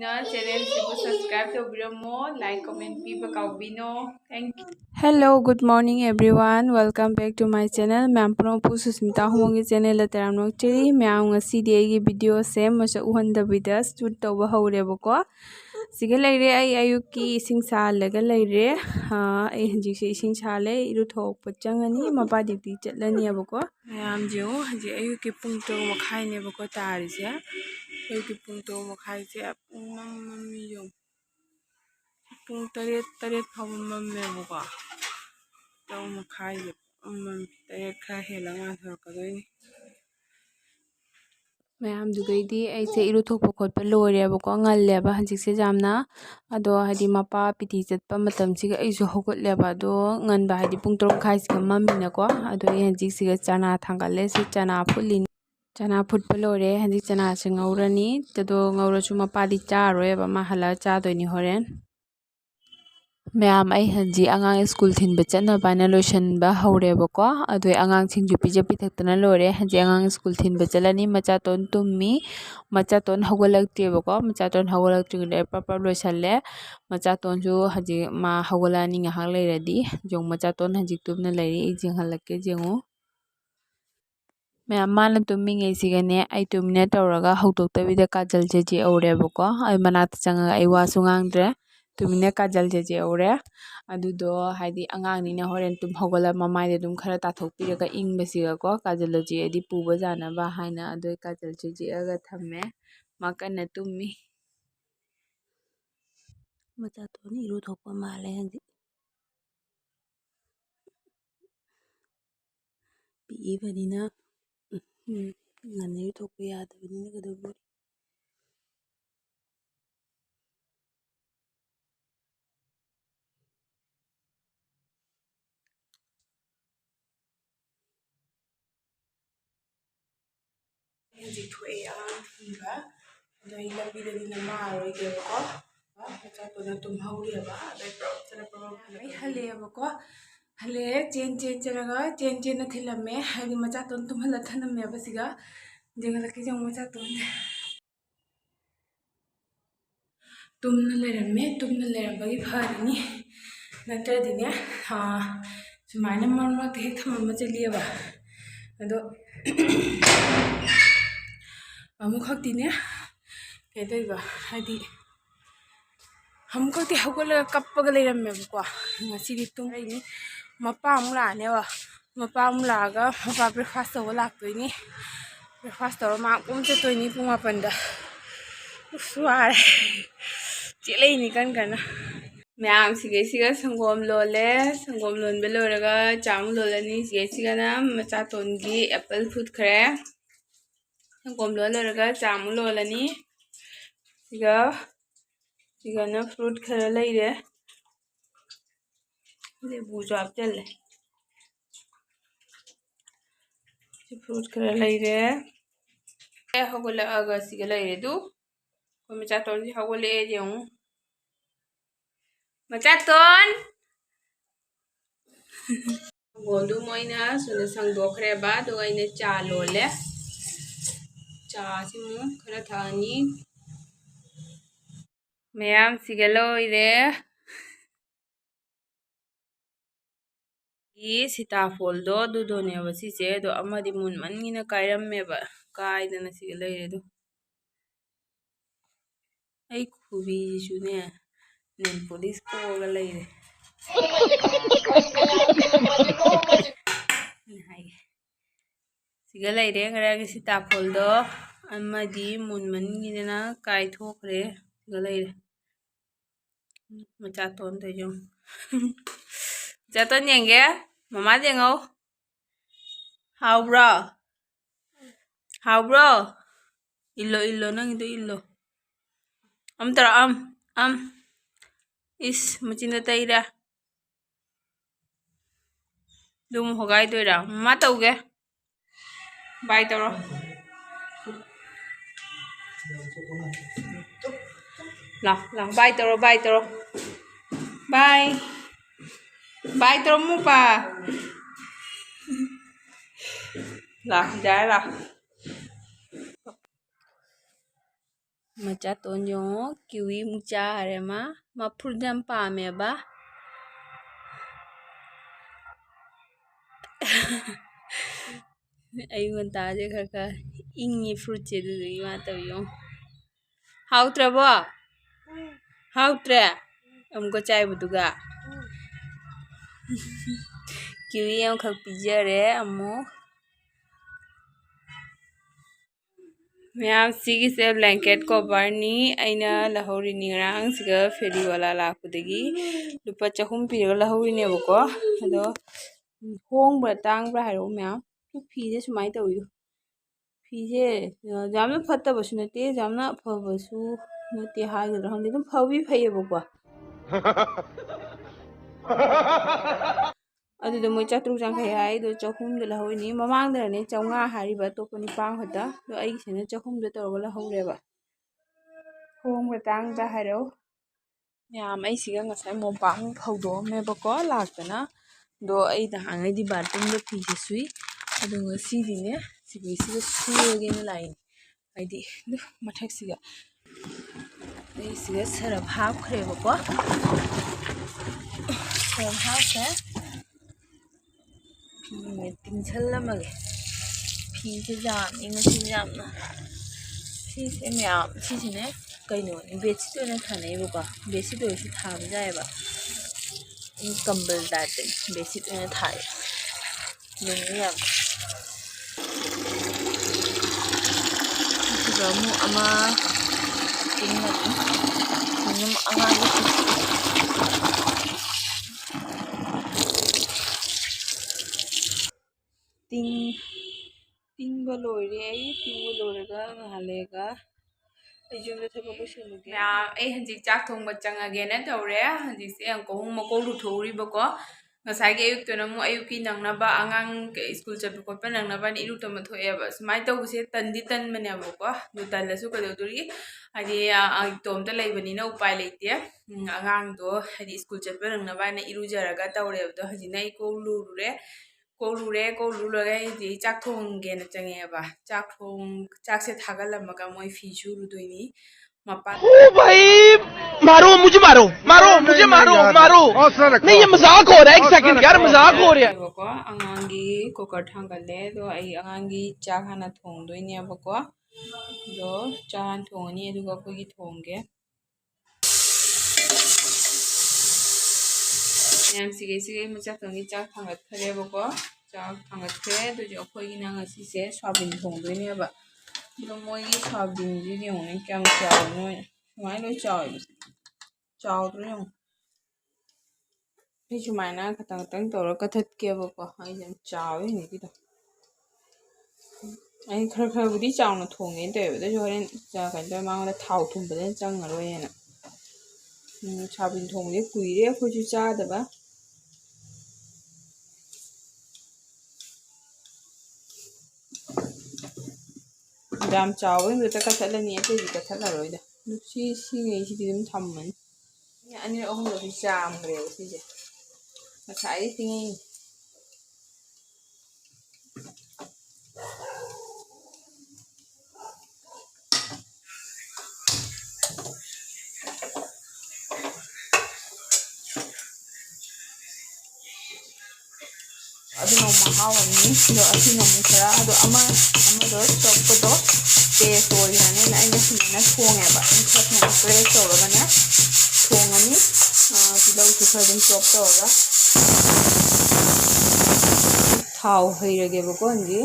ꯅ ꯆꯦꯅꯦꯜꯁꯤꯕꯨ ꯁꯕꯁꯀ꯭ꯔꯥꯏꯕ ꯇꯧꯕꯤꯔꯝꯃꯣ ꯂꯥꯏꯛ ꯀꯣꯃꯦꯟ ꯄꯤꯕ ꯀꯥꯎꯕꯤꯅꯣ thank you Hello, good morning everyone. Welcome back to my channel. Ma'am Pronpu Susmita Homongi channel ataram nok cheri ma'am ngasi di agi video se masa uhanda vida shoot tawba hawre bako. Siga laire ai ayuki ising sa laga laire ai hanji se ising sa le iru thok pachangani mapa duty chatlani abako. Ma'am jo hanji ayuki pung 2 makhai ne bako tari se. Ayuki pung 2 makhai se mami yo. Pung taret phawam mamme bako. Tau makhai taret kha hela nga thorkadoi mayam dugaidi aise iru thokpa khotpa loireba ngalleba hanjikse jamna ado hadi mapa piti chatpa matamsiga aisu hogotleba ado nganba hadi pung 3 khaisiga mamina ko ado hanjiksiga chana thangale si chana phulin chana phutpa lore hanjik chana se ngaurani tado ngaurachu mapadi charoeba ma hala chadoini horen Ma'am ai hanji angang school thinba chatna bana loisanba hawrebako adoi angang singju pija pithaktana lore hanji angang school thinba chalani machaton tummi machaton hawgalaktebako machaton hawgalaktrigde papa loisalle machaton ju hanji ma hawgalani ngahak leiradi jong machaton hanji tumna leiri jinghalake jengu Ma'am mana tummingai sigane ai tumina tawraga hawdoktabida kajal jeje awrebako ai manata changa ai wasu ngangdre tumina kajal jeje awre adudo haidi angangnina horen tum hawgala mamaide dum khara tathokpiraga ingbasiga ko kajal je adi puba janaba haina adoi kajal jeje aga thamme makana tummi machaton iru thokpa male hanji piibanina ngane iru thokpa yadabanina kadawbo Hanjik thuai angang thunga adoi lambidani namaroigebako machatona tum hawreba adoi prabhap ai halebako hale chen charaga chen na thilamme hadi machaton tum hala thanamme basiga jingalaki jong machaton tumna leirambagi pharani natradine sumaina marmakte hek thamma chaliyaba ado amu khaktine kedoiba hadi hamkakti hawgalaga kappaga leirammebako ngasidi tumraini mapa amu laaneba mapa amu laaga mapa breakfast tawba laktoini breakfast tawra ma pum chatoini pung 8 da ware chelaini kana Ma'am siga sangom lole sangom lonbe loraga chamu lolani sigana machatongi apple food khare sangom lolaga chamu lolani sigana fruit khara leire lebu jab challe fruit khara leire hawgala aga siga leire du ko machaton si hawgale jeng machaton Godu moina suna sangdokhreba aduga aina cha lole cha simu khara thani mayam siga loire sitafol do dudoneba sise do amadi munmangina kairammeba kaidana siga leire do ai khubi june nail polish koga leire siga leire ngaragi sitafol do amadi munmangina kaithokre siga leire machaton toijong machaton yenge mama jengo hawbro illo nangido illo tara is machinda taira dum hogai doira mama tauge bye taro la bye taro bye taro mu pa la jai la ꯃꯆꯥꯇꯣꯟ ꯌꯦꯡꯉꯣ kiwi ꯃꯨꯛ ꯆꯥꯔꯦ ꯃꯥ fruit ꯌꯥꯝ ꯄꯥꯝꯃꯦꯕ ꯑꯌꯨꯛ ꯉꯟꯇꯥꯁꯦ ꯈꯔ ꯏꯪꯉꯤ ꯐ꯭ꯔꯨꯠꯁꯦ ꯑꯗꯨꯗꯨꯒꯤ ꯃꯥ ꯇꯧ ꯌꯦꯡꯉꯣ ꯍꯥꯎꯇ꯭ꯔꯕꯣ ꯍꯥꯎꯇ꯭ꯔꯦ ꯑꯃꯨꯛꯀ ꯆꯥꯏꯕꯗꯨꯒ ꯀꯤꯋꯤ ꯑꯃꯈꯛ ꯄꯤꯖꯔꯦ ꯑꯃꯨꯛ ꯃꯌꯥꯝ ꯁꯤꯒꯤꯁꯦ ꯕ꯭ꯂꯦꯡꯀꯦꯠ ꯀꯣꯚꯔꯅꯤ ꯑꯩꯅ ꯂꯧꯍꯧꯔꯤꯅꯤ ꯉꯔꯥꯡꯁꯤꯒ ꯐꯦꯔꯤꯋꯥꯂꯥ ꯂꯥꯛꯄꯗꯒꯤ ꯂꯨꯄꯥ 300 ꯄꯤꯔꯒ ꯂꯧꯍꯧꯔꯤꯅꯦꯕꯀꯣ ꯑꯗꯣ ꯍꯣꯡꯕ꯭ꯔꯥ ꯇꯥꯡꯕ꯭ꯔꯥ ꯍꯥꯏꯔꯛꯑꯣ ꯃꯌꯥꯝ ꯐꯤꯁꯦ ꯁꯨꯃꯥꯏꯅ ꯇꯧꯋꯤꯗꯣ ꯐꯤꯁꯦ ꯌꯥꯝꯅ ꯐꯠꯇꯕꯁꯨ ꯅꯠꯇꯦ ꯌꯥꯝꯅ ꯐꯕꯁꯨ ꯅꯠꯇꯦ ꯍꯥꯏꯒꯗ꯭ꯔꯥ ꯈꯪꯗꯦ ꯑꯗꯨꯝ ꯐꯩꯌꯦꯕꯀꯣ ꯑꯗꯨꯗ ꯃꯣꯏ 400 ꯍꯥꯏ ꯑꯗꯣ 300ꯗ ꯂꯧꯍꯧꯔꯤꯅꯤ ꯃꯃꯥꯡꯗꯅꯅꯦ 500 ꯍꯥꯏꯔꯤꯕ ꯑꯇꯣꯞꯄ ꯅꯤꯄꯥꯡ ꯈꯛꯇ ꯑꯗꯣ ꯑꯩꯒꯤꯁꯤꯅ 300ꯗ ꯇꯧꯔꯒ ꯂꯧꯍꯧꯔꯦꯕ ꯍꯣꯡꯕ꯭ꯔꯥ ꯇꯥꯡꯕ꯭ꯔꯥ ꯍꯥꯏꯔꯛꯑꯣ ꯃꯌꯥꯝ ꯑꯩꯁꯤꯒ ꯉꯁꯥꯏ ꯃꯣꯝꯄꯥꯛ ꯐꯧꯗꯣꯛꯑꯝꯃꯦꯕꯀꯣ ꯂꯥꯛꯇꯅ ꯑꯗꯣ ꯑꯩ ꯅꯍꯥꯟꯉꯩꯗꯤ ꯕꯥꯠꯔꯨꯝꯗ ꯐꯤꯁꯦ ꯁꯨꯏ ꯑꯗꯣ ꯉꯁꯤꯗꯤꯅꯦ ꯁꯤꯒ ꯁꯨꯔꯒꯦꯅ ꯂꯥꯛꯏꯅꯦ ꯍꯥꯏꯗꯤ ꯃꯊꯛꯁꯤꯒ ꯑꯩꯁꯤꯒ ꯁꯔꯞ ꯍꯥꯞꯈ꯭ꯔꯦꯕꯀꯣ ꯁꯔꯞ ꯍꯥꯞꯈ꯭ꯔꯦ ꯐꯤꯅꯦ ꯇꯤꯡꯁꯜꯂꯝꯃꯒꯦ ꯐꯤꯁꯦ ꯌꯥꯝꯃꯤ ꯉꯁꯤꯁꯦ ꯌꯥꯝꯅ ꯁꯤꯁꯦ ꯃꯌꯥꯝ ꯁꯤꯁꯤꯅꯦ ꯀꯩꯅꯣꯅꯦ ꯕꯦꯗꯁꯤꯠ ꯑꯣꯏꯅ ꯊꯥꯅꯩꯌꯦꯕꯀꯣ ꯕꯦꯗꯁꯤꯠ ꯑꯣꯏꯔꯁꯨ ꯊꯥꯕ ꯌꯥꯏꯑꯕ ꯀꯝꯕꯜ ꯇꯥꯏꯞꯇꯅꯤ ꯕꯦꯗꯁꯤꯠ ꯑꯣꯏꯅ ꯊꯥꯏ ꯂꯨꯝꯃꯤ ꯌꯥꯝ ꯑꯗꯨꯒ ꯑꯃꯨꯛ ꯑꯃ ꯇꯤꯡꯉꯅꯤ ꯑꯉꯥꯡꯒꯤ ꯇꯤꯡꯕ ꯂꯣꯏꯔꯦ ꯑꯩ ꯇꯤꯡꯕ ꯂꯣꯏꯔꯒ ꯉꯥꯏꯍꯥꯛ ꯂꯩꯔꯒ ꯑꯩ ꯌꯨꯝꯗ ꯊꯕꯛ ꯂꯣꯏꯁꯤꯜꯂꯨꯒꯦ ꯑꯩ ꯍꯧꯖꯤꯛ ꯆꯥꯛ ꯊꯣꯡꯕ ꯆꯪꯉꯒꯦꯅ ꯇꯧꯔꯦ ꯍꯧꯖꯤꯛꯁꯦ ꯑꯪꯀꯧ ꯃꯀꯣꯛ ꯂꯨꯊꯣꯛꯎꯔꯤꯕꯀꯣ ꯉꯁꯥꯏꯒꯤ ꯑꯌꯨꯛꯇꯨꯅ ꯑꯃꯨꯛ ꯑꯌꯨꯛꯀꯤ ꯅꯪꯅꯕ ꯑꯉꯥꯡ ꯁ꯭ꯀꯨꯜ ꯆꯠꯄ ꯈꯣꯠꯄ ꯅꯪꯅꯕꯅ ꯏꯔꯨ ꯇꯝꯕ ꯊꯣꯛꯑꯦꯕ ꯁꯨꯃꯥꯏꯅ ꯇꯧꯕꯁꯦ ꯇꯟꯗꯤ ꯇꯟꯕꯅꯦꯕꯀꯣ ꯑꯗꯨ ꯇꯜꯂꯁꯨ ꯀꯩꯗꯧꯗꯣꯔꯤ ꯍꯥꯏꯗꯤ ꯏꯇꯣꯝꯇ ꯂꯩꯕꯅꯤꯅ ꯎꯄꯥꯏ ꯂꯩꯇꯦ ꯑꯉꯥꯡꯗꯣ ꯍꯥꯏꯗꯤ ꯁ꯭ꯀꯨꯜ ꯆꯠꯄ ꯅꯪꯅꯕ ꯍꯥꯏꯅ ꯏꯔꯨꯖꯔꯒ ꯇꯧꯔꯦꯕꯗꯣ ꯍꯧꯖꯤꯛꯅ ꯑꯩ ꯀꯣꯛ ꯂꯨꯔꯨꯔꯦ ꯑꯩꯗꯤ ꯆꯥꯛ ꯊꯣꯡꯒꯦꯅ चंगेबा चाक से थागलमगा मोय फी सुरुदोइनी मपा ओ भाई मारो मुझे मारो नहीं ये मजाक हो रहा है एक सेकंड यार मजाक हो रहा है बको अंगांगी कुकर थांगले दो आई अंगांगी चाक हाना थोंदोइनी बको दो चान थोंनी दुगा कोगी थोंगे मैम सिगे मचा तंगी चाक थांगत खरेबको चाक थांगत खरे दुजो अखोगी ना ngasi स्वाबिन थोंदोइनेबा दो मोगी स्वाबिन जी दियोने क्या चावनो सुमाय लो चावद्रो ये सुमायना खतंग तंग तौर कथत केबको आई जन चावे नि किदो आई खर बुदी चावनो थोंगे तोबदो होरेन जा कइदो मांगदा थाव थुंबदन चंगरोयेना स्वाबिन थोंगे कुइरे खोजु चादबा दाम चावल में तो कथलनी है तो कथला रोइदा सी दिम थम्मन अनि अहम लो चाम गरे सिजे मसाई तिंगी अदुनो महावनी दो असिनो मुखरा दो अमा दो चोपदो टेस्ट ओइनाने लाइना सुना थोंगेबा खतना प्रेस तौरगना थोंगनी तिलौ सुखरदन चोप तौरगा थाव हैरगेबको अंजी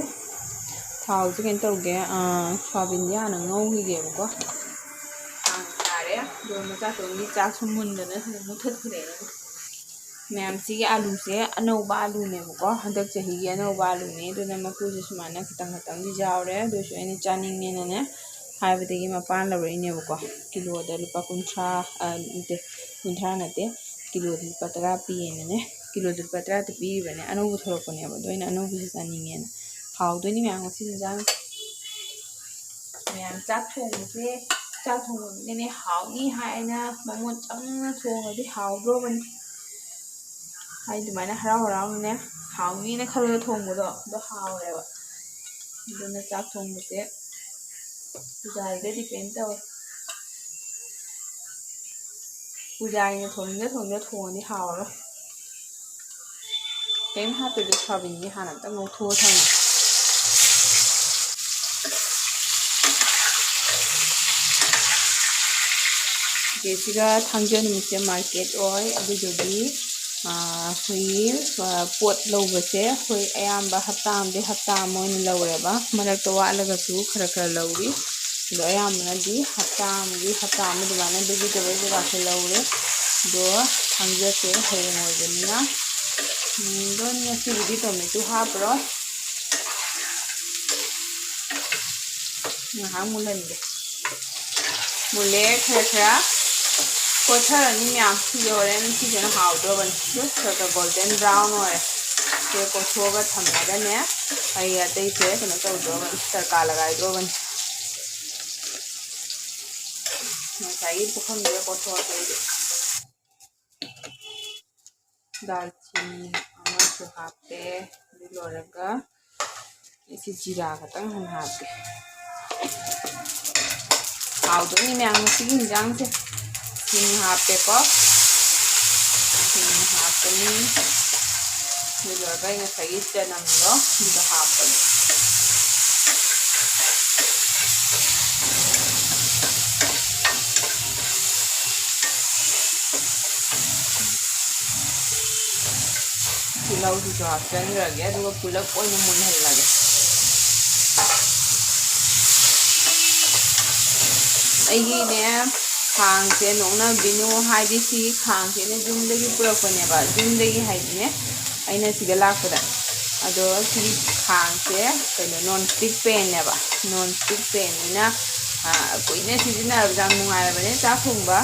थाव से केन तौगे स्वाबिन याना ngौहिगेबको तारे दो मचा तोंगी चाक सुमुंदना मुथत खरेना मैम सिगे आलू से अनौबा आलू नेबको हदक चहिगे अनौबा आलू ने दुना मकुजे सुमाना खतंग खतंग दि जावरे दोसो एने चानिंगने ने हाइबदगी मपान लवरिनेबको किलोदा लुपा 50 नते किलोदा लुपा 10 पिएने किलोदा लुपा 10 ते पीबने अनौबा थोरकनेबो दोइना अनौबा से चानिंगेना हाउदोनी मैम से जान मैम चाक थोंगने हाउनी हाइना ममोन चंगना थोंगदि हाउद्रोबन हाई दुमाइना हराने हाउनी खल थोंबदो हावरेबा चाक थोंबसे जायगा डिपेंड तवे पूजाने थोंदे थोंगनी हावरो केम हापेदो साबिनी हाना ता नौथो थांगे जेसिगा थांजे निमिसे मार्केट ओय अदुदुगी हुई पोट लौबसे हुई अयाम्बा हप्ता आमदे हप्ता मोइन लौरेबा मरक वालगसु खरा खरा लौरी दो अयाम्बनादी हप्ता आम दुमाने दुगी दबे जगासे लौरे दो थांजेसे हयेंग ओइबनिना दो ngasibugi tomato hapro ngahang mulande mule khara khara कोथरनी मैम योरेन सिजन हाउदोबन खरा गोल्डन ब्राउन ओरे से कोथोगा थमनागने आई अतई से कनो तौदोबन तड़का लगाइदोबन मसाई पुखम दे कोथोते दालचीनी अमसु हापे लोरगा इसी जीरा खतंग हन हापे हाउदोनी मैम सिगी हिंजांग से सिंग हापे को सिंग हापनी लोरगा इन सही चनमलो इधर हापन पुलाव जो हापन रगे तो पुलाव कोई न मुन्हल लगे अईने खांग से नोना बिनु हाइदी सी खांग से ने जुमदगी पुरकने बा जुमदगी हाइदने अइना सिगा लाखदा अदो सी खांग से कनो नॉन स्टिक पैन ने बा नॉन स्टिक पैन ना कोइने सिजना जाम नुंगाय बने चा थोंबा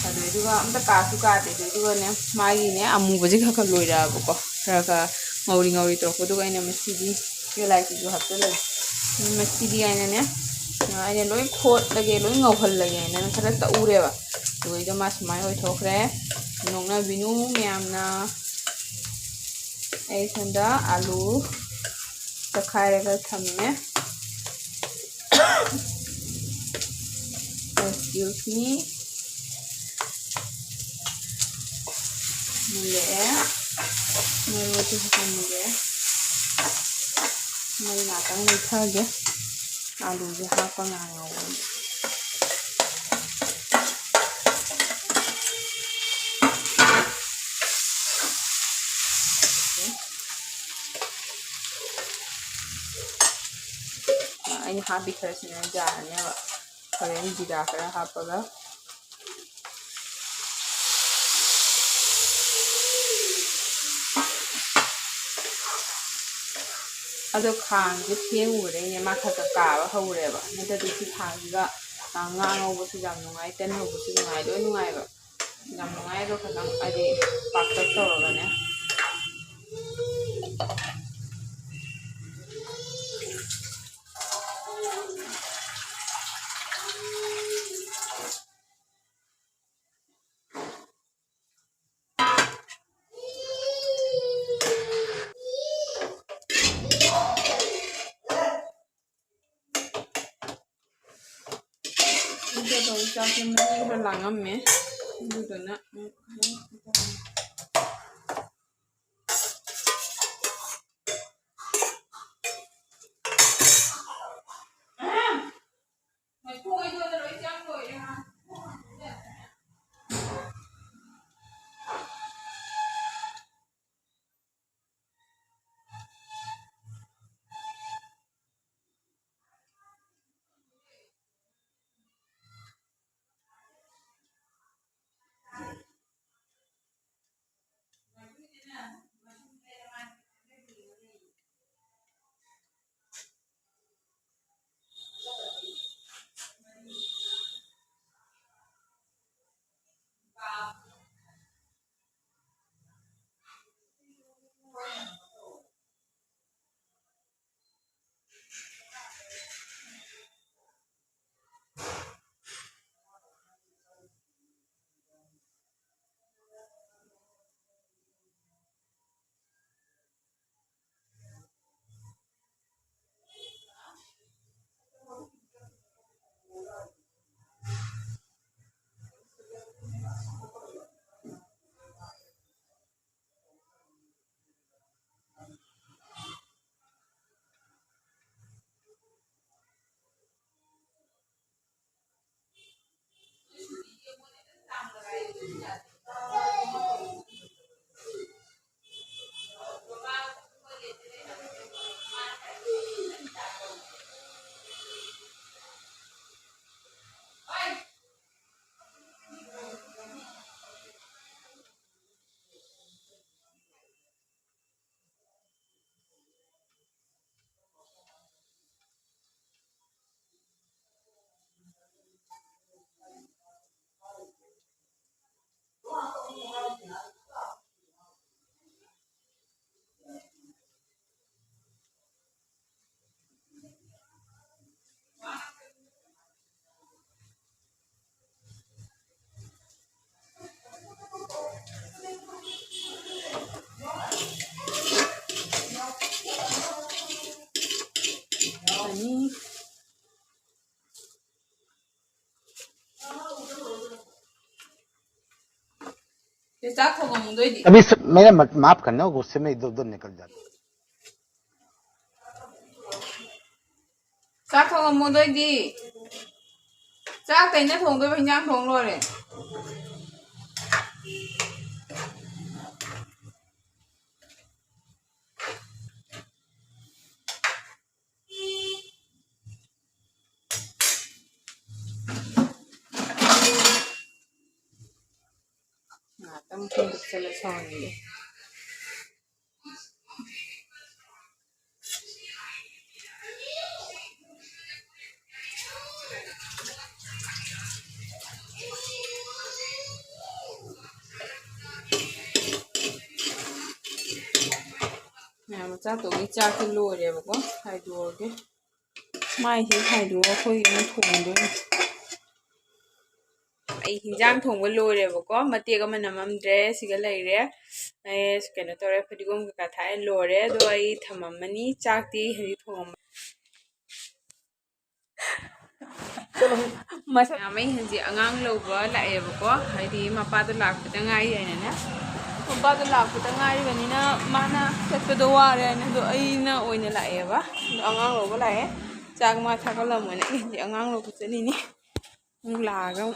अदो दुगा अमता कासु काते दुगा ने मागी ने अमुबजे खख लोइरा बको खरा ngौरी ngौरी तोरको दुगा इना मसिदी यो लाइक जो हप्ते लग मसिदी आइना ने आइना लोइ खोट लगे लोइ ngौहल लगे आइना खरा तउरेबा दुगैदो मासुमाय होय थोखरे नोंना बिनु म्यामना ऐ संदा आलू तखायरगा थम्मे excuse me मुले मरवती मुले मरी नातंग लेथगे आलू जे हापा ngawon aini happy khasina jarane ba karen jira khara hapaga अदो खांग जे फेंगुरे ने मा खका काबा हौरेबा नतदि सि खांगा nga ngौबसु जाम नुंगाय तेन हौबसु नुंगाय लोय नुंगायबा जाम नुंगाय दो खतम अदि पाकत तौरगने तो चाके मनी लांगमे दुदना चाक थोंगमुदोइदी अभी मेरा माफ करना गुस्से में इधर उधर निकल जाता चाक थोंगमुदोइदी चाक तैना थोंदोइबा हिंजांग थोंग लोरे tamo con selezioni chắc tụi cha cái lùi để mà có hai đùa cái mai thì hai đùa thôi nó thùng đấy ai hinjang thong lùi để mà có mà tiệc mà nằm dress cái này đấy ai cái nó tôi phải đi công cái thái lùi đấy rồi ai thầm mani chắc thì hay thong mà mấy hình gì ngang lâu quá lại mà có hay thì mà ba tôi làm cái ngay vậy nè Pagbago lang po tangay kanina mana katpadawa rin do ay na oy na lae ba angang lo ba lae chak ma thakala mo na hindi angang lo po nini ang lagaw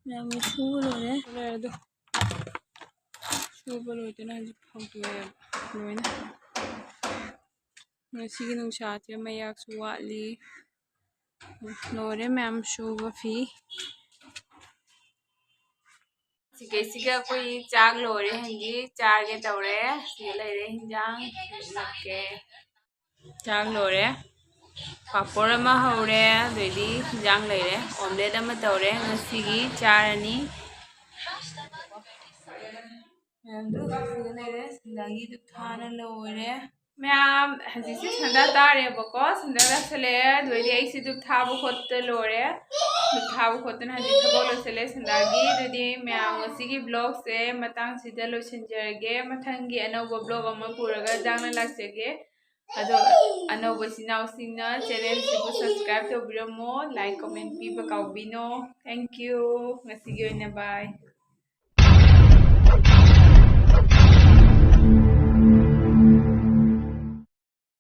Yang chulo ne ledo chulo ito na pagtuwe loy na sige nung shot ya mayak suwali lore ma'am shuba fi sige koi chak lore hangi char ge tawre sige lere hinjang lakke chak lore पापड़ में हौरे ready हिंजांग लेरे omelette में तौरे ngasiगी चारनी लेरे दु थाना लोरे ma'am हजीसी संदा तारे बको संदा सले दोइदि आइसी दु थाबो खोत लोरे दु थाबो खोतन हजी थबो सले संदागी दोदि मैम ngasiगी ब्लॉग से मतंग सिदा लोचनजरगे मथंगी अनौबो ब्लॉग अमा पुरगा जांगना लाक्सेगे अदो अनौबो सिनाउसिंगना चैनल सिबु सब्सक्राइब तौबिरमो लाइक कमेंट पीबा काउबिनो थैंक यू ngasiगी ओइना बाय